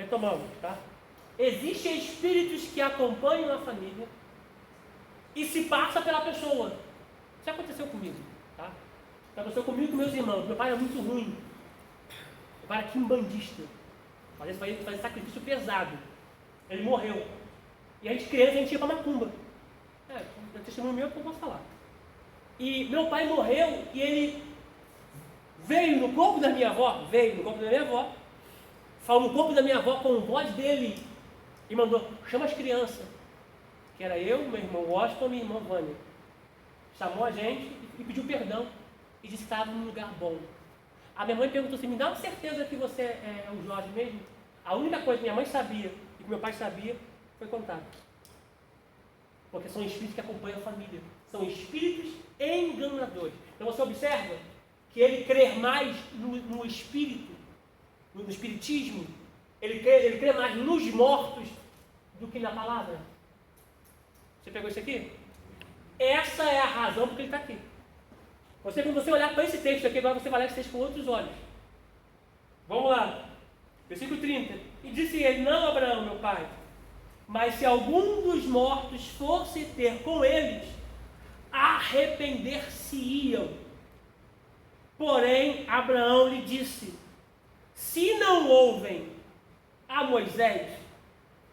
Retomando, tá? Existem espíritos que acompanham a família e se passa pela pessoa. Isso aconteceu comigo, tá? Isso aconteceu comigo e com meus irmãos. Meu pai era muito ruim. Meu pai era quimbandista. Fazia sacrifício pesado. Ele morreu. E a gente criança, a gente ia para macumba. É testemunho meu que eu posso falar. E meu pai morreu e ele veio no corpo da minha avó, falou no corpo da minha avó com voz dele e mandou, chama as crianças. Que era eu, meu irmão Washington e minha irmã Vânia. Chamou a gente e pediu perdão. E disse que estava num lugar bom. A minha mãe perguntou assim, me dá uma certeza que você é o Jorge mesmo? A única coisa que minha mãe sabia e que meu pai sabia foi contar. Porque são espíritos que acompanham a família. São espíritos enganadores. Então você observa que ele crê mais no espírito, no espiritismo, ele crê mais nos mortos do que na palavra. Você pegou isso aqui? Essa é a razão porque ele está aqui. Quando você olhar para esse texto aqui, agora você vai ler esse texto com outros olhos. Vamos lá. Versículo 30. E disse ele, não, Abraão, meu pai, mas se algum dos mortos fosse ter com eles, arrepender-se-iam. Porém, Abraão lhe disse, se não ouvem a Moisés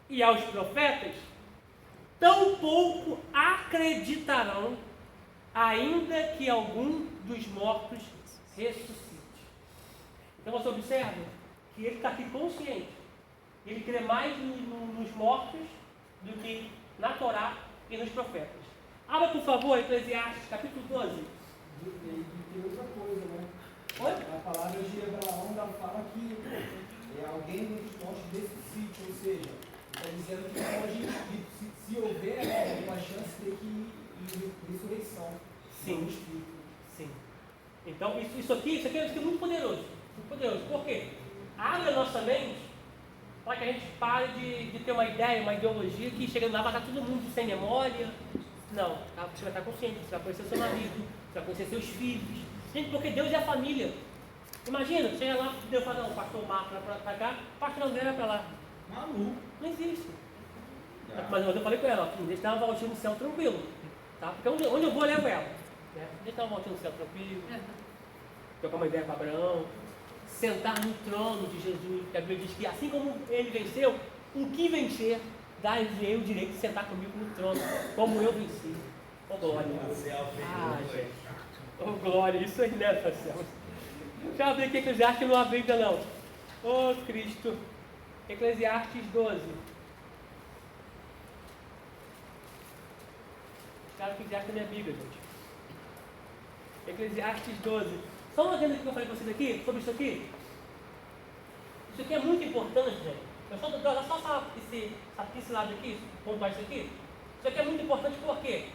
e aos profetas, tampouco acreditarão, ainda que algum dos mortos ressuscite. Então você observa que ele está aqui consciente. Ele crê mais nos mortos do que na Torá e nos profetas. Abra, por favor, Eclesiastes, capítulo 12. E tem outra coisa, né? Oi? A palavra de Abraão ainda fala que alguém dos mortos ressuscite, ou seja, está dizendo que pode, se houver uma chance de que ir ressurreição. Sim. Sim. Então, isso aqui é muito poderoso. Muito poderoso. Por quê? Abre a nossa mente para que a gente pare de ter uma ideia, uma ideologia que chegando lá vai estar todo mundo sem memória. Não, tá? Você vai estar consciente, você vai conhecer seu marido, você vai conhecer seus filhos. Gente, porque Deus é a família. Imagina, chega lá, Deus fala, não, o pastor Marco vai para cá, o pastor André vai para lá. Maluco. Não existe. Mas eu falei com ela, ó, deixa dar uma voltinha no céu tranquilo. Tá? Porque onde eu vou, eu levo ela. Né? Deixa dar uma voltinha no céu tranquilo. Trocar uma ideia com Abraão. Sentar no trono de Jesus. Que a Bíblia diz que assim como ele venceu, o que vencer, dá-lhe o direito de sentar comigo no trono, como eu venci. Ô glória. Gente. Ô glória, isso aí, né, Marcelo? Deixa eu abrir aqui Eclesiastes, não abri ainda não. Ô Cristo. Eclesiastes 12. Cara, Eclesiastes é minha Bíblia, gente. Eclesiastes 12. Só uma vez que eu falei com vocês aqui, sobre isso aqui. Isso aqui é muito importante, gente. Eu só esse lado aqui, pontuar isso aqui. Isso aqui é muito importante por quê?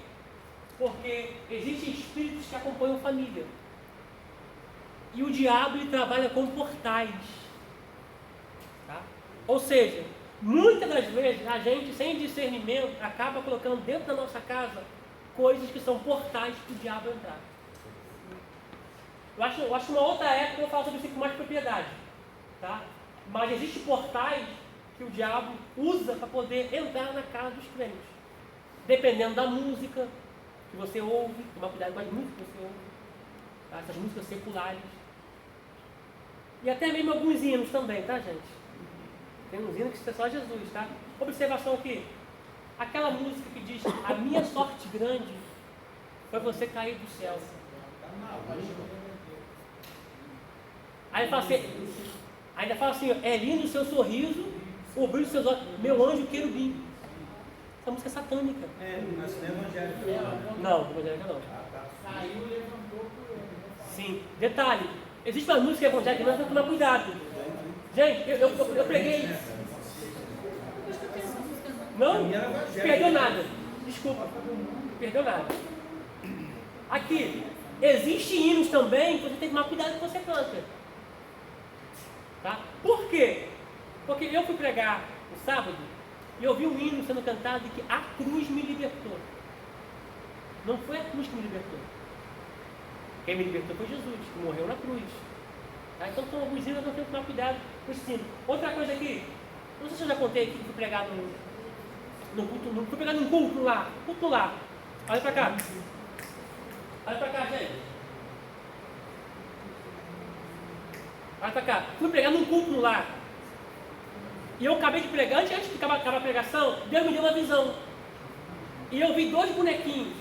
Porque existem espíritos que acompanham família. E o diabo ele trabalha com portais. Tá? Ou seja, muitas das vezes a gente, sem discernimento, acaba colocando dentro da nossa casa coisas que são portais para o diabo entrar. Eu acho que uma outra época eu vou falar sobre isso com mais propriedade. Tá? Mas existem portais que o diabo usa para poder entrar na casa dos crentes. Dependendo da música que você ouve, tomar cuidado com as músicas que você ouve, tá? Essas músicas seculares. E até mesmo alguns hinos também, tá, gente? Tem uns hinos que é só Jesus, tá? Observação aqui. Aquela música que diz, a minha sorte grande foi você cair do céu. Aí fala assim, ainda fala assim, é lindo o seu sorriso, o brilho dos seus olhos, meu anjo querubim. Essa música é satânica. Mas não é evangélica. Não, evangélica não. Saiu e levantou. Sim. Detalhe, existe uma música evangélica, nós temos que tomar cuidado. Gente, eu preguei. Não? Perdeu nada. Desculpa. Perdeu nada. Aqui, existem hinos também que você tem que tomar cuidado com o que você canta. Tá? Por quê? Porque eu fui pregar no sábado e eu vi um hino sendo cantado de que a cruz me libertou. Não foi a cruz que me libertou. Quem me libertou foi Jesus, que morreu na cruz. Tá? Então, alguns hinos nós temos que tomar cuidado com esse hino. Outra coisa aqui, Não sei se eu já contei aqui que fui pregar no culto, fui pregar num culto lá. Olha pra cá. Olha pra cá, gente. Olha pra cá. Fui pregar num culto no lar. E eu acabei de pregar, antes de acabar a pregação, Deus me deu uma visão. E eu vi 2 bonequinhos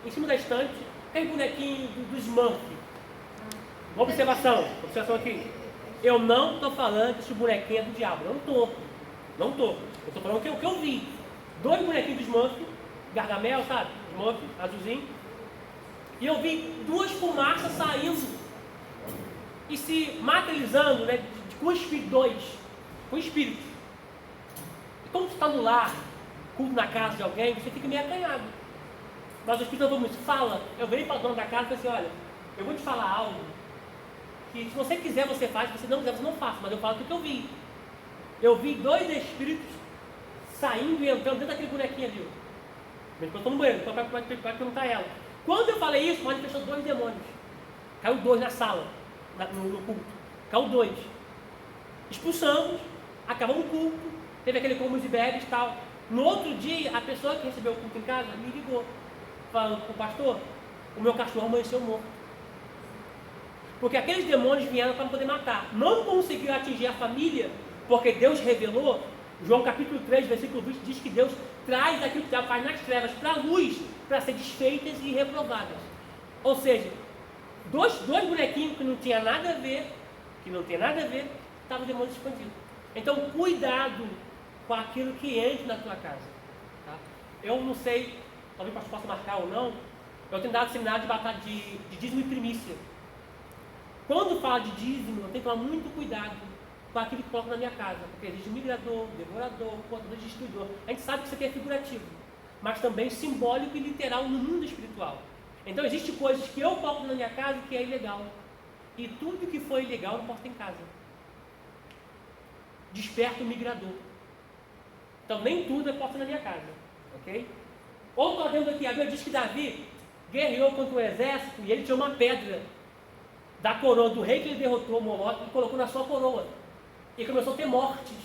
em cima da estante, aquele bonequinho dos Smurf. Uma observação aqui. Eu não estou falando que esse bonequinho é do diabo, não estou. Eu estou falando o que eu vi. 2 bonequinhos dos Smurf, Gargamel, sabe? Smurf, azulzinho. E eu vi 2 fumaças saindo e se materializando, né, com espíritos. E como você está no lar, culto na casa de alguém, você fica meio acanhado. Mas o Espírito Santo fala, eu virei para o dono da casa e falei assim, olha, eu vou te falar algo, que se você quiser você faz, se você não quiser você não faça, mas eu falo o que eu vi. Eu vi 2 espíritos saindo e entrando dentro daquele bonequinho ali. Mesmo que eu estou no banheiro, então vai perguntar a ela. Quando eu falei isso, manifestou 2 demônios. Caiu 2 na sala, no culto. Caiu 2. Expulsamos, acabamos o culto, teve aquele comes e bebes e tal. No outro dia, a pessoa que recebeu o culto em casa me ligou, falando com o pastor, o meu cachorro amanheceu morto. Porque aqueles demônios vieram para poder matar. Não conseguiram atingir a família, porque Deus revelou, João capítulo 3, versículo 20, diz que Deus traz aquilo que faz nas trevas para a luz, para ser desfeitas e reprovadas. Ou seja, 2 bonequinhos que não tinha nada a ver, estavam o demônio escondido. Então, cuidado com aquilo que entra na tua casa. Tá? Eu não sei, talvez o pastor possa marcar ou não, eu tenho dado seminário de batalha de dízimo e primícia. Quando fala de dízimo, eu tenho que tomar muito cuidado com aquilo que coloco na minha casa, porque existe migrador, devorador, portador de destruidor. A gente sabe que isso aqui é figurativo, mas também simbólico e literal no mundo espiritual. Então, existem coisas que eu coloco na minha casa que é ilegal. E tudo que for ilegal eu não posso ter em casa. Desperta o migrador. Então, nem tudo eu posso ter na minha casa. Ok? Outro adendo aqui, a Bíblia diz que Davi guerreou contra o exército e ele tinha uma pedra da coroa do rei que ele derrotou, Moloque, e colocou na sua coroa. E começou a ter mortes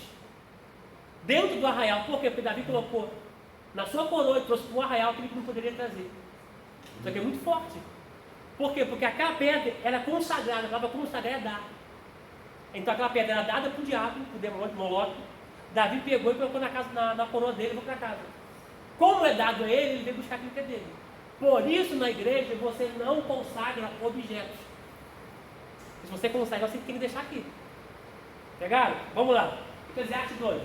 dentro do arraial. Por quê? Porque Davi colocou na sua coroa e trouxe para um arraial que ele não poderia trazer. Isso aqui é muito forte. Por quê? Porque aquela pedra era consagrada, a palavra consagrar é dar. Então aquela pedra era dada para o diabo, para o demônio, Moloque. Davi pegou e colocou na coroa dele e foi para casa. Como é dado a ele, ele veio buscar aquilo que é dele. Por isso, na igreja, você não consagra objetos. Se você consagra, você tem que deixar aqui. Pegaram? Vamos lá. Eclesiastes 2.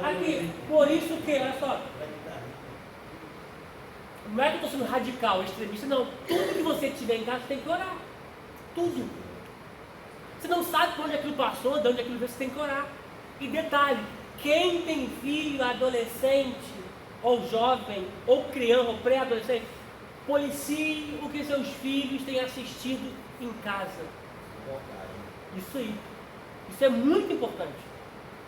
Aqui, por isso que, olha só. Não é que eu estou sendo radical, extremista, não. Tudo que você tiver em casa, você tem que orar. Tudo. Você não sabe por onde aquilo passou, de onde aquilo veio, você tem que orar. E detalhe, quem tem filho adolescente, ou jovem, ou criança, ou pré-adolescente, policie o que seus filhos têm assistido em casa. Isso aí. Isso é muito importante.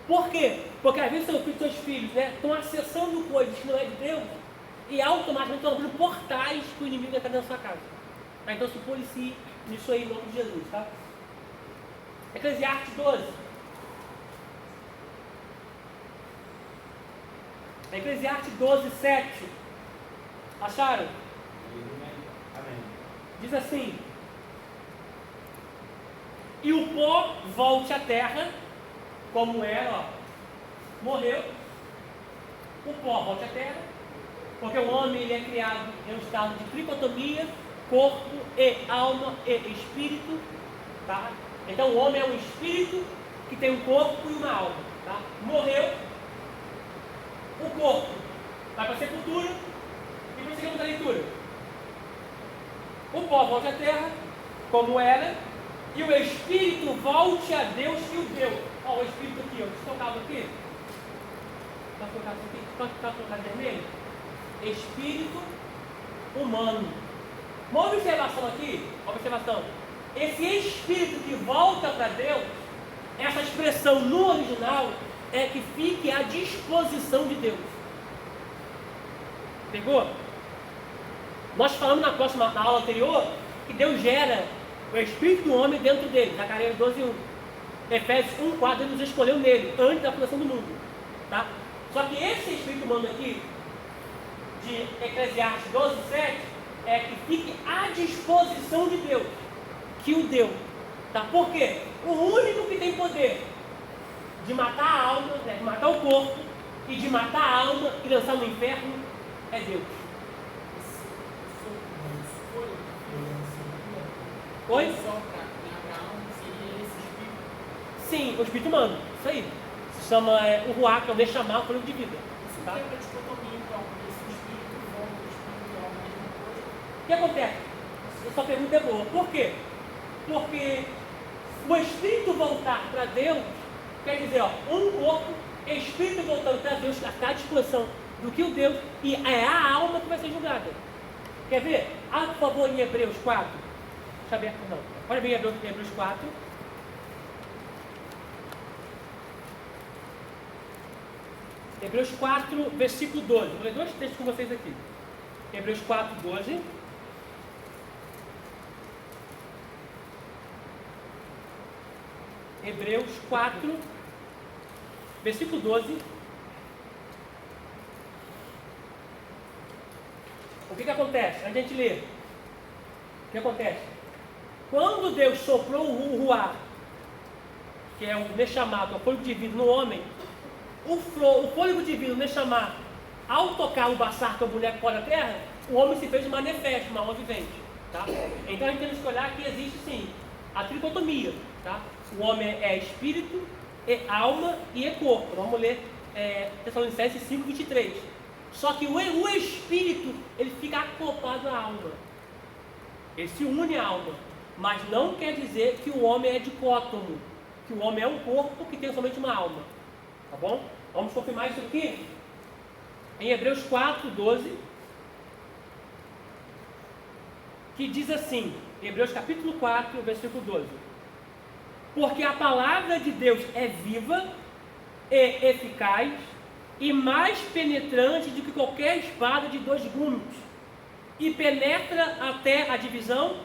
Por quê? Porque às vezes seus filhos estão acessando coisas que não é de Deus e automaticamente estão abrindo portais que o inimigo está dentro da sua casa. Tá? Então se policie nisso aí em nome de Jesus. Tá? Eclesiastes 12. Eclesiastes 12, 7. Acharam? Amém. Diz assim: e o pó volte à terra, como era, ó, morreu. O pó volte à terra, porque o homem ele é criado em um estado de tricotomia, corpo e alma e espírito, tá? Então o homem é um espírito que tem um corpo e uma alma, tá? Morreu, o corpo vai para a sepultura e prosseguimos a leitura. O pó volte à terra, como era, e o espírito volte a Deus que o deu. Ó, o espírito aqui, ó, deixa eu tocar aqui. Pode colocar isso aqui? Pode colocar vermelho? Espírito humano. Uma observação aqui, observação. Esse espírito que volta para Deus, essa expressão no original é que fique à disposição de Deus. Pegou? Nós falamos na aula anterior que Deus gera O Espírito do homem dentro dele, Zacarias 12:1. Efésios 1:4, ele nos escolheu nele, antes da fundação do mundo. Tá? Só que esse Espírito humano aqui, de Eclesiastes 12:7, é que fique à disposição de Deus, que o deu. Tá? Por quê? O único que tem poder de matar a alma, né, de matar o corpo, e de matar a alma e lançar no inferno, é Deus. Oi? Sim, o Espírito humano, isso aí. Se chama o Ruá, que é o Neshama, o fôlego de vida. Tá? O que acontece? Essa pergunta é boa. Por quê? Porque o Espírito voltar para Deus, quer dizer, ó, um corpo, Espírito voltando para Deus, está à disposição do que o Deus, e é a alma que vai ser julgada. Quer ver? Abre, por favor, em Hebreus 4. Deixa aberto, não. Olha bem Hebreus 4. Hebreus 4, versículo 12. Vou ler dois textos com vocês aqui. Hebreus 4, 12. Hebreus 4, versículo 12. O que acontece? A gente lê. O que acontece? Quando Deus soprou o Ruá, que é o Neshama, que é o fôlego de vida no homem, o fôlego de vida, o Neshama, ao tocar o Bassar, que é o boneco fora da terra, o homem se fez manifesto, uma alma vivente. Tá? Então a gente tem que olhar que existe sim a tricotomia. Tá? O homem é espírito, é alma e é corpo. Vamos ler Tessalonicenses 5:23. Só que o espírito, ele fica acoplado à alma. Ele se une à alma. Mas não quer dizer que o homem é dicótomo. Que o homem é um corpo que tem somente uma alma. Tá bom? Vamos confirmar isso aqui em Hebreus 4, 12. Que diz assim, Hebreus capítulo 4, versículo 12. Porque a palavra de Deus é viva e eficaz e mais penetrante do que qualquer espada de 2 gumes, e penetra até a divisão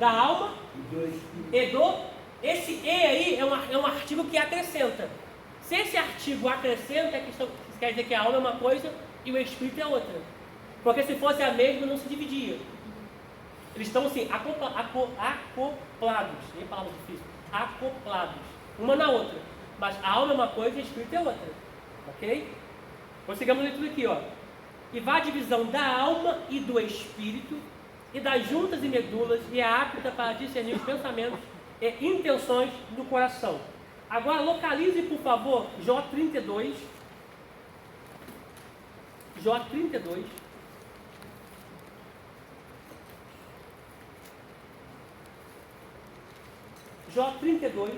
da alma e do... Esse E aí é um artigo que acrescenta. Se esse artigo acrescenta, quer dizer que a alma é uma coisa e o espírito é outra. Porque se fosse a mesma, não se dividia. Eles estão assim, acoplados. Nem palavra difícil. Acoplados. Uma na outra. Mas a alma é uma coisa e o espírito é outra. Ok? Prossigamos a leitura aqui, ó. E vá a divisão da alma e do espírito, e das juntas e medulas, e é apta para discernir os pensamentos e intenções do coração. Agora localize, por favor, Jó 32. Jó 32. Jó 32.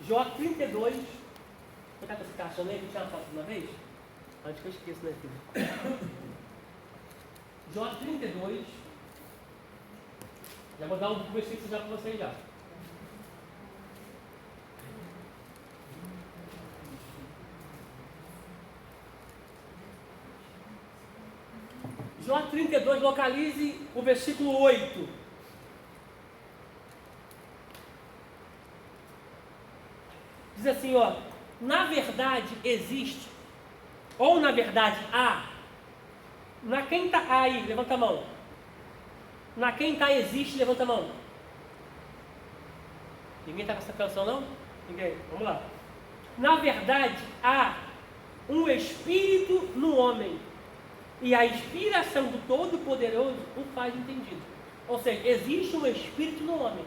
Jó 32. Vou botar com esse caixão aí, tirar uma foto de uma vez? Antes que eu esqueça, né, filho? Jó 32. Já vou dar um versículo já para vocês já. Jó 32, localize o versículo 8. Diz assim, ó, na verdade existe, ou na verdade há, na quem está aí, levanta a mão. Na quem está existe, levanta a mão. Ninguém está com essa canção não? Ninguém, vamos lá. Na verdade há um espírito no homem, e a inspiração do Todo-Poderoso o faz entendido. Ou seja, existe um espírito no homem.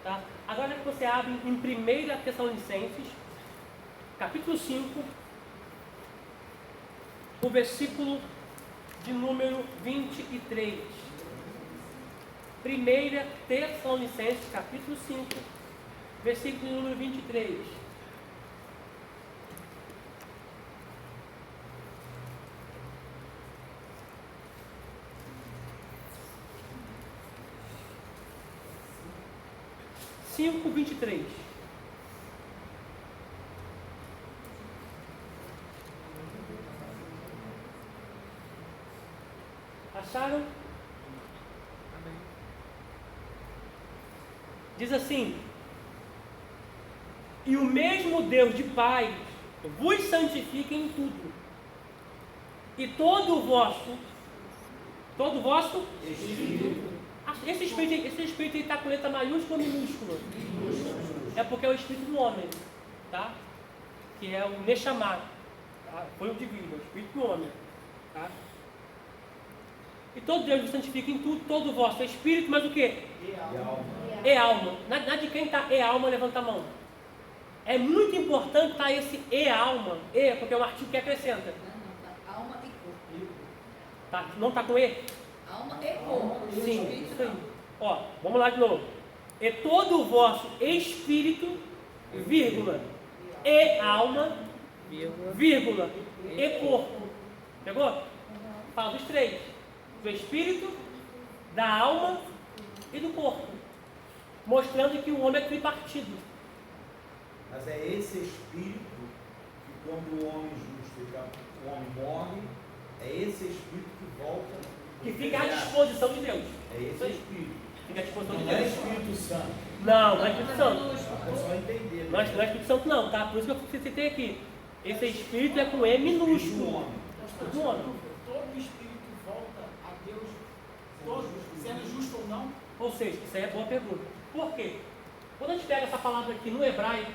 Tá? Agora que você abre em 1 Tessalonicenses, capítulo 5, o versículo de número 23. 1 Tessalonicenses, capítulo 5, versículo de número 23. Acharam? Diz assim: e o mesmo Deus de paz vos santifique em tudo, e todo o vosso Espírito. esse espírito está com letra maiúscula ou minúscula? É porque é o espírito do homem, tá? Que é o Neshama, tá? Foi o divino, o espírito do homem, tá? E todo Deus vos santifica em tudo, todo o vosso espírito, mas o quê? E alma. E alma. Na de quem está e alma, levanta a mão. É muito importante estar esse e alma, e, porque é um artigo que acrescenta. Não, alma e corpo. Tá? Não está com e? Alma e corpo. Sim, Espírito isso aí. não. Ó, vamos lá de novo. E todo o vosso espírito, vírgula, e alma, vírgula, e corpo. Pegou? Fala dos três. Do espírito, da alma e do corpo. Mostrando que o homem é tripartido. Mas é esse espírito que quando o homem justo, o homem morre, é esse espírito que volta. Que fica à disposição de Deus. É esse espírito. Fica à disposição de Não é Deus. Espírito Santo. Não é Espírito Santo. É só entender. Não é Espírito Santo não, tá? Por isso que eu citei aqui. Esse espírito é com E minúsculo. Do homem. Todo espírito volta a Deus, todo, sendo justo ou não. Ou seja, isso aí é boa pergunta. Por quê? Quando a gente pega essa palavra aqui no hebraico,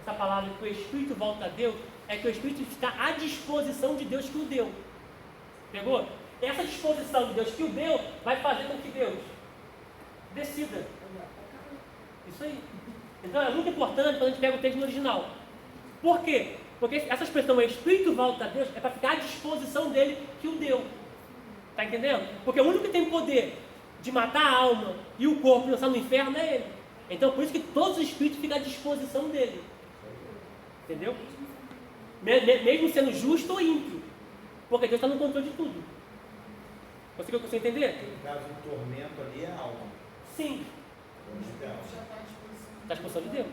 essa palavra que o Espírito volta a Deus, é que o Espírito está à disposição de Deus que o deu. Pegou? Essa disposição de Deus que o deu vai fazer com que Deus decida. Isso aí. Então é muito importante quando a gente pega o texto no original. Por quê? Porque essa expressão, o Espírito volta a Deus, é para ficar à disposição dele que o deu. Está entendendo? Porque o único que tem poder de matar a alma e o corpo e lançar no inferno é ele. Então por isso que todos os espíritos ficam à disposição dele. Entendeu? Mesmo sendo justo ou ímpio. Porque Deus está no controle de tudo. Conseguiu entender? No caso, o tormento ali é a alma. Sim. Então, Está à disposição de Deus.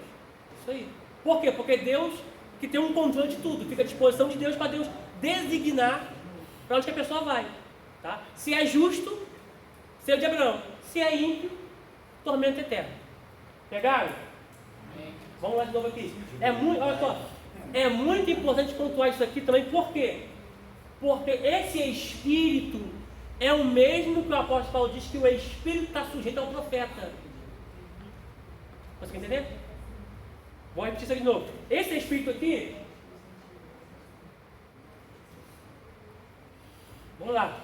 Isso aí. Por quê? Porque Deus, que tem um controle de tudo, fica à disposição de Deus para Deus designar para onde que a pessoa vai. Tá? Se é justo, ser de Abraão. Se é ímpio, tormento eterno. Pegaram? Vamos lá de novo aqui. Olha só, é muito importante pontuar isso aqui também. Por quê? Porque esse espírito é o mesmo que o apóstolo Paulo diz que o espírito está sujeito ao profeta. Consegue entender? Vou repetir isso aqui de novo. Esse espírito aqui, vamos lá.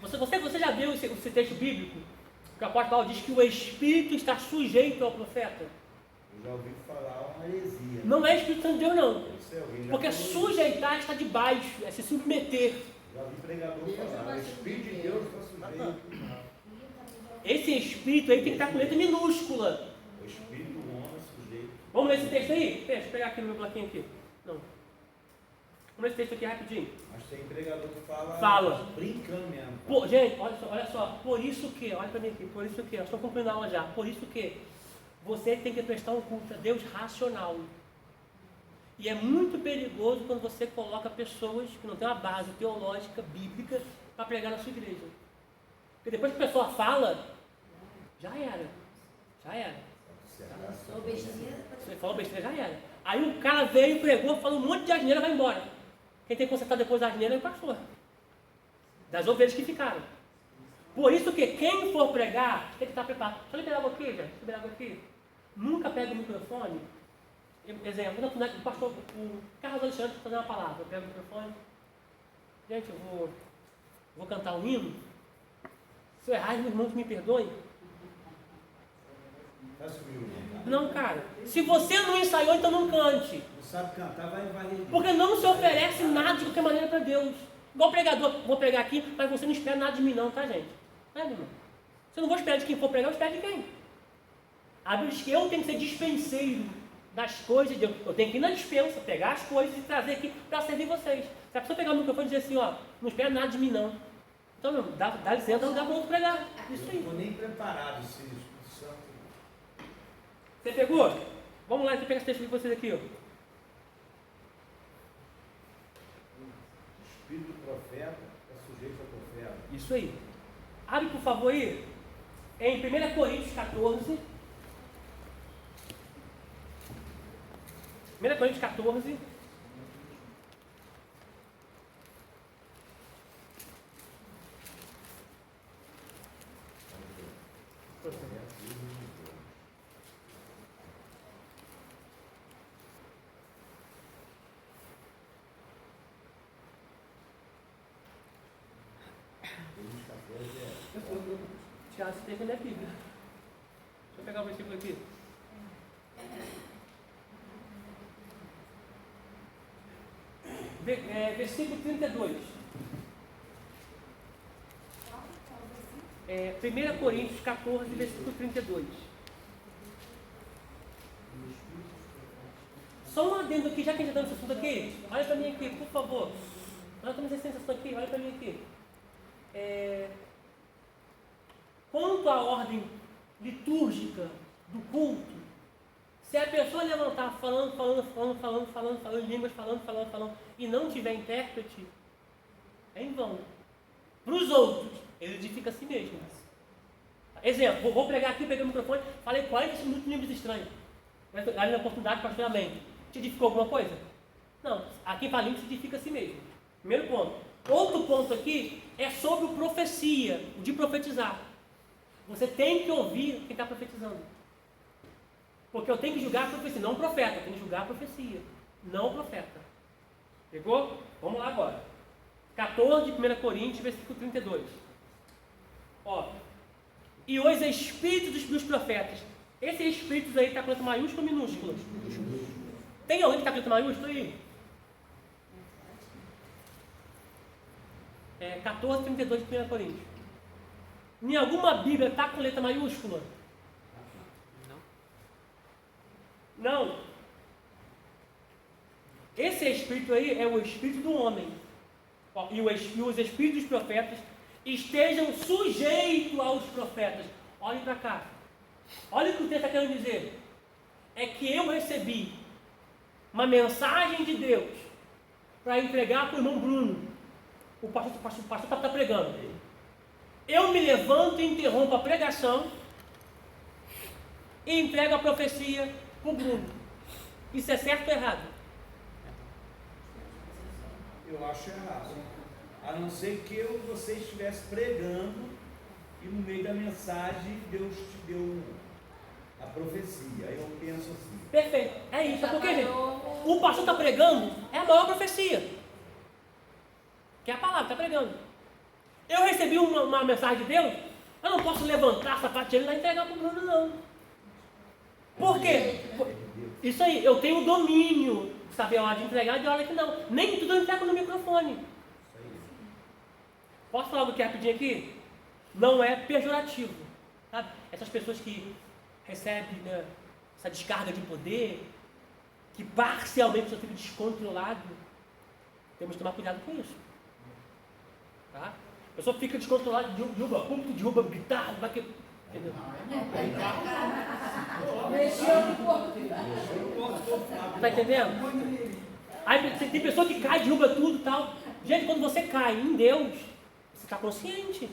Você já viu esse texto bíblico? Que o apóstolo Paulo diz que o espírito está sujeito ao profeta. eu já ouvi falar uma heresia. Não é Espírito Santo de Deus, não. Isso é alguém já Porque falou isso. sujeitar está debaixo, é se submeter. Já ouvi pregador falar. O Espírito de Deus está sujeito. Esse espírito aí tem que estar com letra minúscula. O Espírito do homem é sujeito. Vamos ler esse texto aí? Deixa eu pegar aqui no meu bloquinho aqui. Não. Vamos ler esse texto aqui rapidinho. Mas tem pregador que fala, Fala. brincando mesmo. Pô, gente, olha só, por isso que, olha para mim aqui, por isso que, nós estamos concluindo a aula já, por isso que você tem que prestar um culto a Deus racional. E é muito perigoso quando você coloca pessoas que não têm uma base teológica, bíblica, para pregar na sua igreja. Porque depois que a pessoa fala, já era. Já era. Sou besteira. Você falou besteira, já era. Aí o cara veio, pregou, falou um monte de asneira, vai embora. Quem tem que consertar depois da asneira é o pastor. Das ovelhas que ficaram. Por isso que quem for pregar, tem que estar preparado. Deixa eu liberar água aqui, gente. Deixa eu liberar água aqui. Nunca pega o microfone. Exemplo, o pastor, o Carlos Alexandre está fazendo uma palavra. Eu pego o microfone. Gente, eu vou cantar um hino. Se eu errar, meus irmãos me perdoem. Faz comigo, irmão. Não, cara. Se você não ensaiou, então não cante. Não sabe cantar, vai valer. Porque não se oferece nada de qualquer maneira para Deus. Igual pregador, vou pregar aqui, mas você não espera nada de mim não, tá, gente? Não é, irmão? Se eu não vou esperar de quem for pregar, eu espero de quem? A Bíblia diz que eu tenho que ser dispenseiro das coisas de Deus. Eu tenho que ir na dispensa, pegar as coisas e trazer aqui para servir vocês. Se a pessoa pegar o microfone e dizer assim, ó, não espera nada de mim não. Então, meu, dá licença, não dá para outro pregar. Isso Eu não aí. estou nem preparado, se o Espírito Santo. Você pegou? Vamos lá, deixa eu pegar esse texto de vocês aqui, ó. O Espírito do profeta é sujeito ao profeta. Isso aí. Abre, por favor, aí, em 1 Coríntios 14. 1 Coríntios 14. Tiago, você tem que ler a Bíblia. Deixa eu pegar o versículo aqui. Versículo 32. 1 Coríntios 14, versículo 32. Só um adendo aqui, já que a gente está nesse assunto aqui, olha para mim aqui, por favor. Nós estamos nesse assunto aqui, olha para mim aqui. Quanto à ordem litúrgica do culto, se a pessoa levantar falando em línguas, falando, e não tiver intérprete, é em vão. Para os outros, ele edifica a si mesmo. Exemplo, vou pregar aqui, peguei o microfone, falei 40 minutos em línguas estranhas. Ali na oportunidade, pastor, amém. Te edificou alguma coisa? Não. Aqui para línguas se edifica a si mesmo. Primeiro ponto. Outro ponto aqui é sobre profecia, de profetizar. Você tem que ouvir quem está profetizando. Porque eu tenho que julgar a profecia, não o profeta. Eu tenho que julgar a profecia, não o profeta. Pegou? Vamos lá agora. 14 de 1 Coríntios, versículo 32. Ó. E os espíritos dos profetas. Esses espíritos aí está com letra maiúscula ou minúscula? Tem alguém que está com letra maiúscula aí? 14, 32 de 1 Coríntios. Em alguma Bíblia está com letra maiúscula? Não. Esse espírito aí é o espírito do homem. E os espíritos dos profetas estejam sujeitos aos profetas. Olhem para cá. Olha o que o texto está querendo dizer. É que eu recebi uma mensagem de Deus para entregar para o irmão Bruno. O pastor está pregando. Eu me levanto e interrompo a pregação e entrego a profecia para o Bruno. Isso é certo ou errado? Eu acho errado. A não ser que você estivesse pregando e no meio da mensagem Deus te deu a profecia. Aí eu penso assim. Perfeito. É isso. É porque, gente, o pastor está pregando, é a maior profecia. Que é a palavra, está pregando. Eu recebi uma mensagem de Deus, eu não posso levantar essa parte dele e entregar para o Bruno, não. Por quê? Isso aí, eu tenho o domínio de saber a hora de entregar e a hora que não. Nem tudo eu entrego no microfone. Posso falar algo aqui rapidinho aqui? Não é pejorativo. Sabe? Essas pessoas que recebem, né, essa descarga de poder, que parcialmente só fica descontrolado, temos que tomar cuidado com isso. Tá? A pessoa fica descontrolada, derruba público, derruba guitarra, vai que. Entendeu? Tá entendendo? Aí tem pessoa que cai, derruba tudo e tal. Gente, quando você cai em Deus, você está consciente.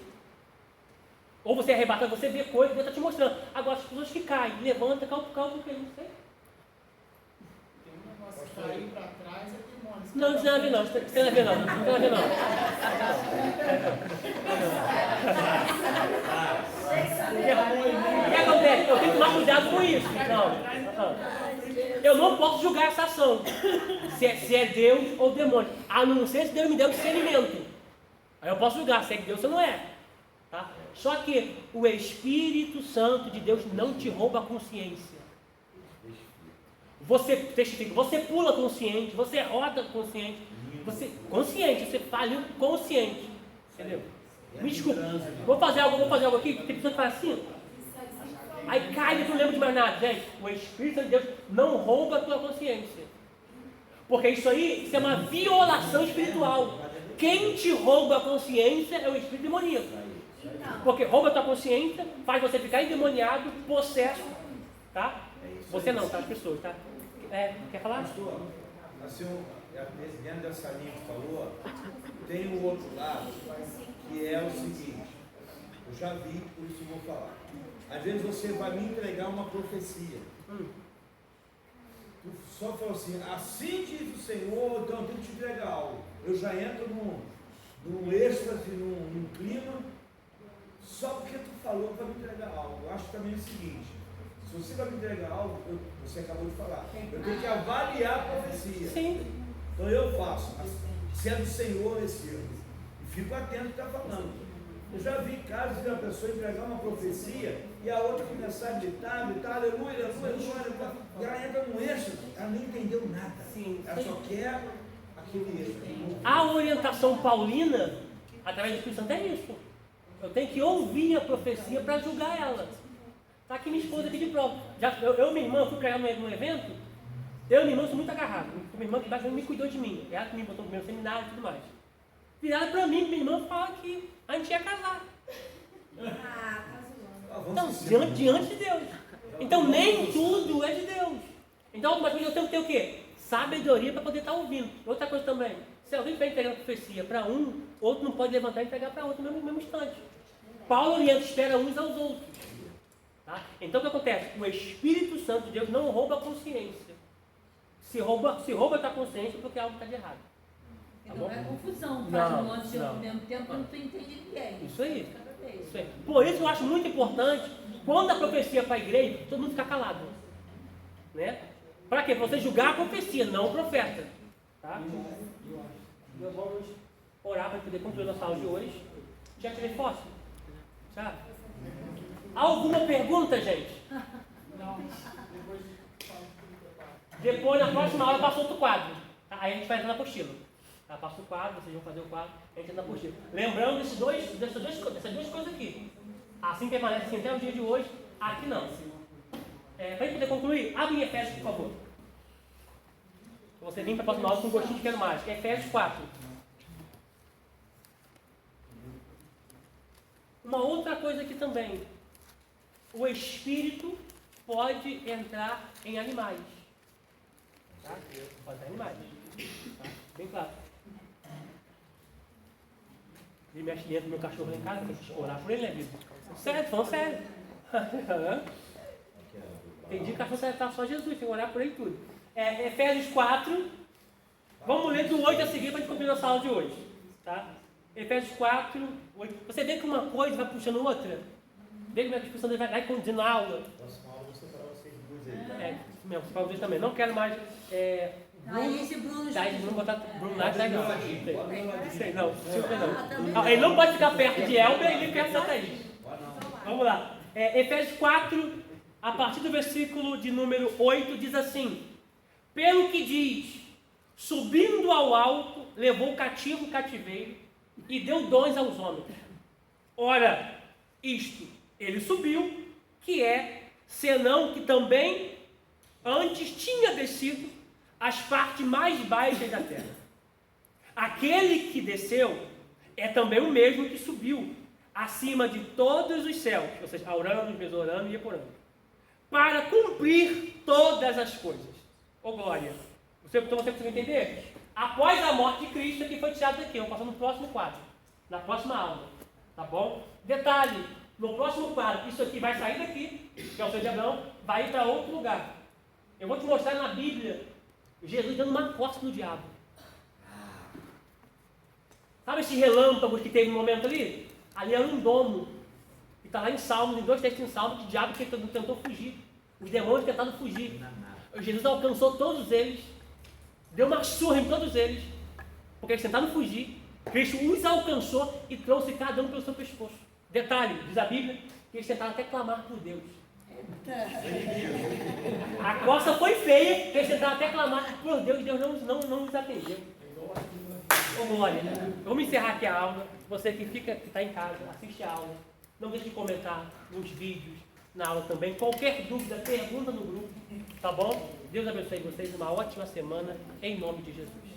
Ou você é arrebatado, você vê coisas, Deus está te mostrando. Agora, as pessoas que caem, levanta, calma, o que? Não sei. Tem um negócio que cair para trás é demônio. Não, isso não é a ver não, isso não é a ver não, não tem a ver não. O que acontece? Eu tenho que tomar cuidado com isso. Não. Eu não posso julgar essa ação, se é Deus ou demônio, a não ser se Deus me deu discernimento. Aí eu posso julgar se é Deus ou não é. Tá? Só que o Espírito Santo de Deus não te rouba a consciência. Você testifica, você pula consciente, você roda consciente, você faliu consciente. Entendeu? Me desculpa, vou fazer algo aqui, tem pessoa que fala assim, aí cai e não lembra de mais nada. Gente, o Espírito Santo de Deus não rouba a tua consciência. Porque isso é uma violação espiritual. Quem te rouba a consciência é o espírito demoníaco. Porque rouba a tua consciência, faz você ficar endemoniado, possesso, tá? Você não, tá? As pessoas, tá? Quer falar? Pastor, assim, dentro dessa linha que falou, tem o outro lado, que é o seguinte: Eu já vi, por isso eu vou falar. Às vezes você vai me entregar uma profecia. Tu só fala assim diz o Senhor, então eu tenho que te entregar algo. Eu já entro num êxtase, num clima, só porque tu falou que vai me entregar algo. Eu acho também o seguinte, se você vai me entregar algo, você acabou de falar, eu tenho que avaliar a profecia. Sim. Então eu faço, se é do Senhor esse ano, e fico atento ao que está falando. Eu já vi casos de uma pessoa entregar uma profecia e a outra começar a gritar, aleluia, e ela entra no êxtase, ela nem entendeu nada. Sim. Ela só quer aquele êxtase. A orientação paulina, através do Espírito Santo, é isso. Eu tenho que ouvir a profecia para julgar ela. Está aqui minha esposa aqui de prova. Eu e minha irmã, fui pregar num evento, eu e minha irmã sou muito agarrado. Minha irmã que me cuidou de mim. Ela que me botou no meu seminário e tudo mais. Viraram para mim, minha irmã fala que a gente ia casar. Então, diante de Deus. Então, nem tudo é de Deus. Então, mas eu tenho que ter o quê? Sabedoria para poder estar ouvindo. Outra coisa também, se alguém vai entregar a profecia para um, outro não pode levantar e entregar para outro no mesmo instante. Paulo orienta, espera uns aos outros. Tá? Então, o que acontece? O Espírito Santo de Deus não rouba a consciência. Se rouba a tua consciência porque algo está de errado. Então é confusão, Não, faz um monte de não. ao mesmo tempo que não tu entende ninguém. Isso aí. Cada vez. Isso aí. Por isso eu acho muito importante, quando a profecia é para a igreja, todo mundo ficar calado. Né? Para quê? Para você julgar a profecia, não o profeta. Tá? Nós vamos orar para poder concluir nossa aula de hoje. Já tirei foto? Já? Alguma pergunta, gente? Não. Depois, na próxima aula, passa outro quadro. Tá? Aí a gente vai entrar na apostila. Tá? Passa o quadro, vocês vão fazer o quadro, a gente entra na apostila. Lembrando dessas duas coisas aqui. Assim permanece assim até o dia de hoje, aqui não. Para a gente poder concluir, abre em Efésios, por favor. Você vem para a próxima aula com um gostinho de quero mais. Efésios 4. Uma outra coisa aqui também. O Espírito pode entrar em animais. Tá? Pode entrar em animais. Tá? Bem claro. Ele mexe dentro do meu cachorro lá em casa, tem que orar por ele, né, vida? Sério, falando sério. Tem dia que o cachorro vai estar só Jesus, tem que orar por ele tudo. Efésios 4. Vamos ler do 8 a seguir para a gente concluir nossa aula de hoje. Tá? Efésios 4, 8. Você vê que uma coisa vai puxando outra? Vê como é que a discussão vai conduzindo a aula? Próxima aula eu vou separar vocês duas aí, tá? Isso mesmo, para vocês também. Não quero mais. Aí esse Bruno Tá, Bruno botar Bruno lá, tá não. Sei, não. também Ele não pode ficar perto de Elber e nem perto da Thaís. Vamos lá. Efésios 4, a partir do versículo de número 8, diz assim: pelo que diz, subindo ao alto, levou cativo o cativeiro e deu dons aos homens. Ora, isto ele subiu, que é, senão que também antes tinha descido as partes mais baixas da terra. Aquele que desceu é também o mesmo que subiu acima de todos os céus, ou seja, Aurano, Besorano e Eporano, para cumprir todas as coisas. Ô glória! Então você precisa entender? Após a morte de Cristo, que foi tirado daqui, vamos passar no próximo quadro, na próxima aula, tá bom? Detalhe, no próximo quadro, isso aqui vai sair daqui, que é o seu de Abraão, vai ir para outro lugar. Eu vou te mostrar na Bíblia Jesus dando uma costa no diabo. Sabe esse relâmpago que teve no momento ali? Ali era um domo. E está lá em Salmos, em 2 textos em Salmos, que o diabo tentou fugir. Os demônios tentaram fugir. Jesus alcançou todos eles, deu uma surra em todos eles, porque eles tentaram fugir. Cristo os alcançou e trouxe cada um pelo seu pescoço. Detalhe, diz a Bíblia, que eles tentaram até clamar por Deus. A costa foi feia, eles tentaram até clamar por Deus e Deus não nos atendeu. Ô glória, vamos encerrar aqui a aula. Você que está em casa, assiste a aula. Não deixe de comentar nos vídeos, na aula também. Qualquer dúvida, pergunta no grupo, tá bom? Deus abençoe vocês, uma ótima semana, em nome de Jesus.